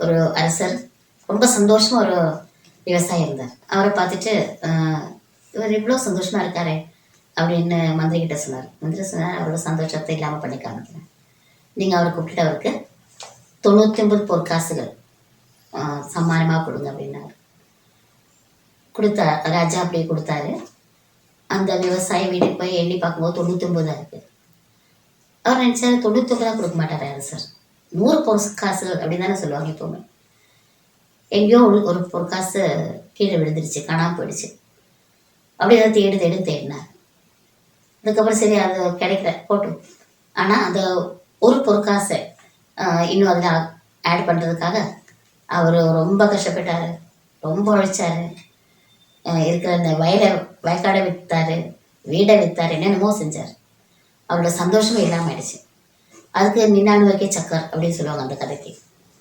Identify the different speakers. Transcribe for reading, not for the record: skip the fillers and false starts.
Speaker 1: ஒரு அரசர் ரொம்ப சந்தோஷமா ஒரு விவசாயி இருந்தார். அவரை பார்த்துட்டு இவர் இவ்வளோ சந்தோஷமா இருக்காரே அப்படின்னு மந்திரி கிட்ட சொன்னார். மந்திரி சொன்னார், அவரோட சந்தோஷத்தை இல்லாமல் பண்ணி காமிக்கிறேன். நீங்கள் அவரை கூப்பிட்டுட்டு அவருக்கு 99 பொற்காசுகள் சம்மானமாக கொடுங்க அப்படின்னாரு. கொடுத்தா ராஜா அப்படியே கொடுத்தாரு. அந்த விவசாயி வீட்டுக்கு போய் எண்ணி பார்க்கும்போது 99 தான் இருக்கு. அவர் நினைச்சாரு 99 தான் கொடுக்க மாட்டார் அரசர், 100 பொற்காசுகள் அப்படின்னு தானே சொல்லுவாங்க எப்பவுமே. எங்கேயோ ஒரு பொற்காசு கீழே விழுந்துருச்சு, காணாமல் போயிடுச்சு. அப்படி அதை தேடினார். அதுக்கப்புறம் சரி அது கிடைக்கல போட்டோம். ஆனால் அந்த ஒரு பொற்காசை இன்னும் அதில் ஆட் பண்ணுறதுக்காக அவர் ரொம்ப கஷ்டப்பட்டார், ரொம்ப உழைச்சார். இருக்கிற அந்த வயக்காடை விற்றாரு, வீடை விற்றாரு, என்னென்னமோ செஞ்சார். அவரோட சந்தோஷமே இல்லாமல் ஆயிடுச்சு. அதுக்கு நின்னானு வைக்க சக்கர் அப்படின்னு சொல்லுவாங்க அந்த கதைக்கு.